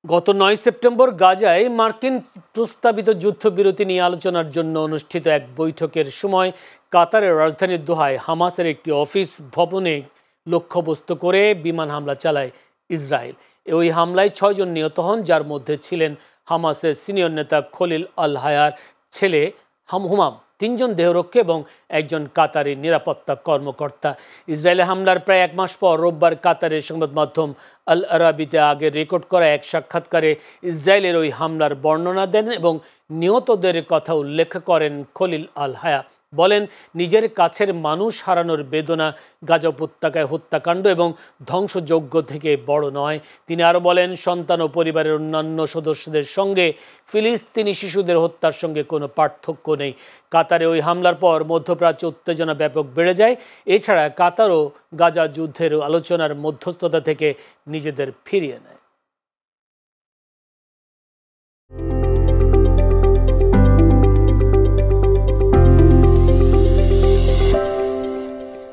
গত ৯ সেপ্টেম্বর গাজায় মার্কিন প্রস্তাবিত যুদ্ধবিরতি নিয়ে আলোচনার জন্য অনুষ্ঠিত এক বৈঠকের সময় কাতারের রাজধানী দোহায় হামাসের একটি অফিস ভবনে লক্ষ্যবস্তু করে বিমান হামলা চালায় ইসরায়েল। ওই হামলায় ৬ জন নিহত হন, যার মধ্যে ছিলেন হামাসের সিনিয়র নেতা খলিল আল হায়ার ছেলে হুমাম, ৩ জন দেহরক্ষী এবং একজন কাতারি নিরাপত্তা কর্মকর্তা। ইসরায়েলের হামলার প্রায় ১ মাস পর রোববার কাতারের সংবাদ মাধ্যম আল আরাবিতে আগে রেকর্ড করা এক সাক্ষাৎকারে ইসরায়েলের ওই হামলার বর্ণনা দেন এবং নিহতদের কথা উল্লেখ করেন। খলিল আল হায়া বলেন, নিজের কাছের মানুষ হারানোর বেদনা গাজা উপত্যকায় হত্যাকাণ্ড এবং ধ্বংসযজ্ঞ থেকে বড় নয়। তিনি আরও বলেন, সন্তান ও পরিবারের অন্যান্য সদস্যদের সঙ্গে ফিলিস্তিনি শিশুদের হত্যার সঙ্গে কোনো পার্থক্য নেই। কাতারে ওই হামলার পর মধ্যপ্রাচ্যে উত্তেজনা ব্যাপক বেড়ে যায়। এছাড়া কাতারও গাজা যুদ্ধের আলোচনার মধ্যস্থতা থেকে নিজেদের ফিরিয়ে নেয়।